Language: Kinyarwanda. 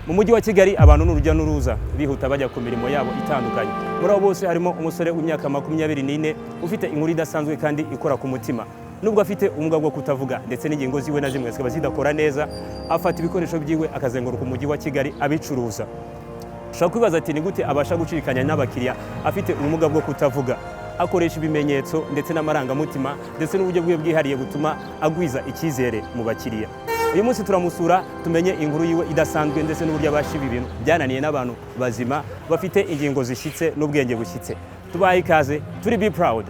Mu mujyi wa Kigali abantu n'urujya n'uruza bihuta bajya ku mirimo yabo itandukanye. Muri abo bose harimo umusore w'imyaka 24 ufite inkuru idasanzwe kandi ikora ku mutima. Nubwo afite ubumuga bwo kutavuga ndetse n'ingingo ziwe na zimwe zikaba zidakora neza, afata ibikoresho byiwe akazenguruka umujyi wa Kigali abicuruza. Ushaka kwibaza ati ni gute abasha gucirikanya n'abakiriya afite ubumuga bwo kutavuga? Akoresha ibimenyetso ndetse n'amarangamutima ndetse n'uburyo bwe bwihariye butuma agwiza icyizere mu bakiriya. Uyu munsi turamusura tumenye inkuru yiwe idasanzwe ndetse n'uburyo abashiba ibintu byananiye n'abantu bazima bafite ingingo zishyitse n'ubwenge bushyitse. Tubaye ikaze, turi Bproud.